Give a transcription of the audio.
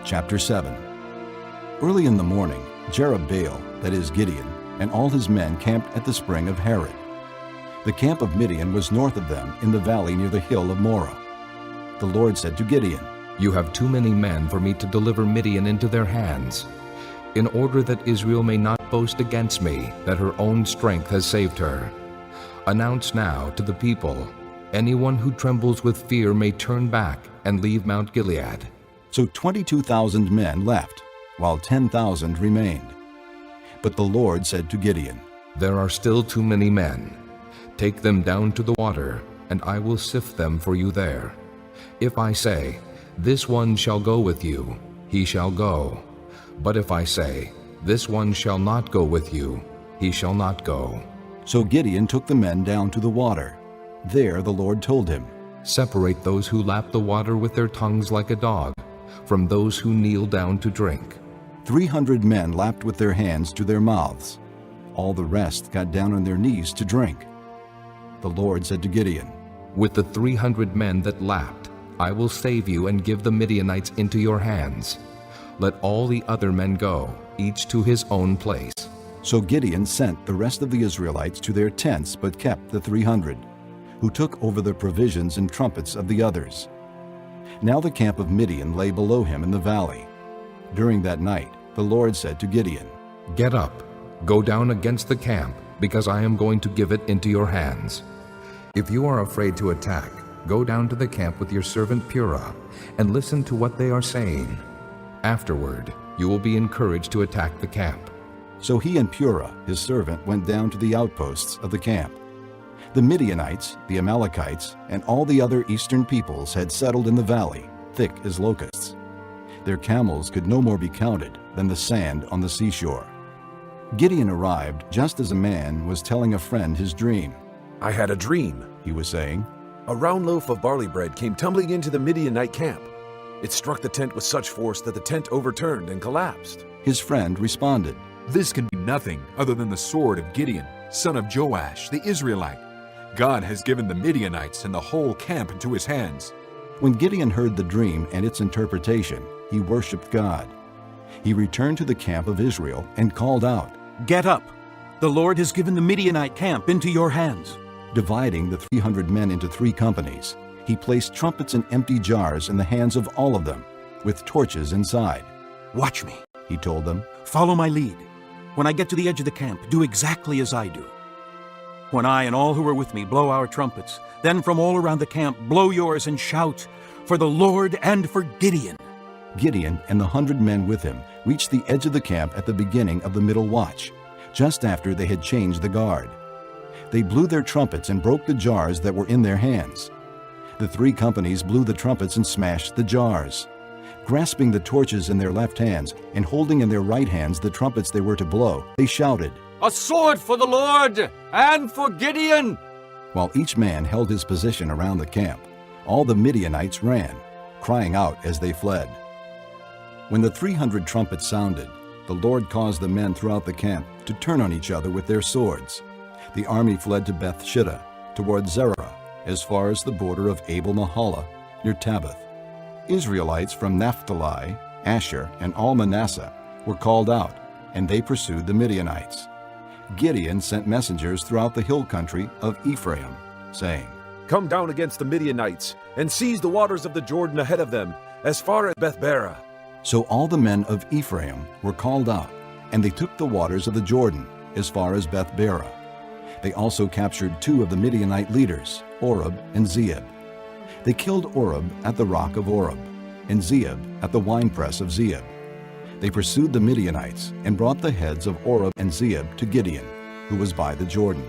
Chapter 7. Early in the morning, Jerubbaal, that is Gideon, and all his men camped at the spring of Harod. The camp of Midian was north of them in the valley near the hill of Moreh. The Lord said to Gideon, "You have too many men for me to deliver Midian into their hands. In order that Israel may not boast against me that her own strength has saved her, announce now to the people, anyone who trembles with fear may turn back and leave Mount Gilead." So 22,000 men left, while 10,000 remained. But the Lord said to Gideon, "There are still too many men. Take them down to the water, and I will sift them for you there. If I say, 'This one shall go with you,' he shall go. But if I say, 'This one shall not go with you,' he shall not go." So Gideon took the men down to the water. There the Lord told him, "Separate those who lap the water with their tongues like a dog from those who kneel down to drink." 300 men lapped with their hands to their mouths. All the rest got down on their knees to drink. The Lord said to Gideon, "With the 300 men that lapped, I will save you and give the Midianites into your hands. Let all the other men go, each to his own place." So Gideon sent the rest of the Israelites to their tents, but kept the 300, who took over the provisions and trumpets of the others. Now the camp of Midian lay below him in the valley. During that night, the Lord said to Gideon, "Get up, go down against the camp, because I am going to give it into your hands. If you are afraid to attack, go down to the camp with your servant Purah, and listen to what they are saying. Afterward, you will be encouraged to attack the camp." So he and Purah, his servant, went down to the outposts of the camp. The Midianites, the Amalekites, and all the other eastern peoples had settled in the valley, thick as locusts. Their camels could no more be counted than the sand on the seashore. Gideon arrived just as a man was telling a friend his dream. "I had a dream," He was saying. "A round loaf of barley bread came tumbling into the Midianite camp. It struck the tent with such force that the tent overturned and collapsed." His friend responded, "This can be nothing other than the sword of Gideon, son of Joash, the Israelite. God has given the Midianites and the whole camp into his hands." When Gideon heard the dream and its interpretation, he worshipped God. He returned to the camp of Israel and called out, "Get up! The Lord has given the Midianite camp into your hands." Dividing the 300 men into 3 companies, he placed trumpets and empty jars in the hands of all of them, with torches inside. "Watch me," He told them. "Follow my lead. When I get to the edge of the camp, do exactly as I do. When I and all who are with me blow our trumpets, then from all around the camp blow yours and shout, 'For the Lord and for Gideon.'" Gideon and the 100 men with him reached the edge of the camp at the beginning of the middle watch, just after they had changed the guard. They blew their trumpets and broke the jars that were in their hands. The 3 companies blew the trumpets and smashed the jars. Grasping the torches in their left hands and holding in their right hands the trumpets they were to blow, they shouted, "A sword for the Lord and for Gideon!" While each man held his position around the camp, all the Midianites ran, crying out as they fled. When the 300 trumpets sounded, the Lord caused the men throughout the camp to turn on each other with their swords. The army fled to Beth-shittah, toward Zerah, as far as the border of Abel-Mahalah, near Tabbath. Israelites from Naphtali, Asher, and all Manasseh were called out, and they pursued the Midianites. Gideon sent messengers throughout the hill country of Ephraim, saying, "Come down against the Midianites, and seize the waters of the Jordan ahead of them, as far as Beth-barah." So all the men of Ephraim were called out, and they took the waters of the Jordan as far as Beth-barah. They also captured 2 of the Midianite leaders, Oreb and Zeeb. They killed Oreb at the rock of Oreb, and Zeeb at the winepress of Zeeb. They pursued the Midianites and brought the heads of Oreb and Zeeb to Gideon, who was by the Jordan.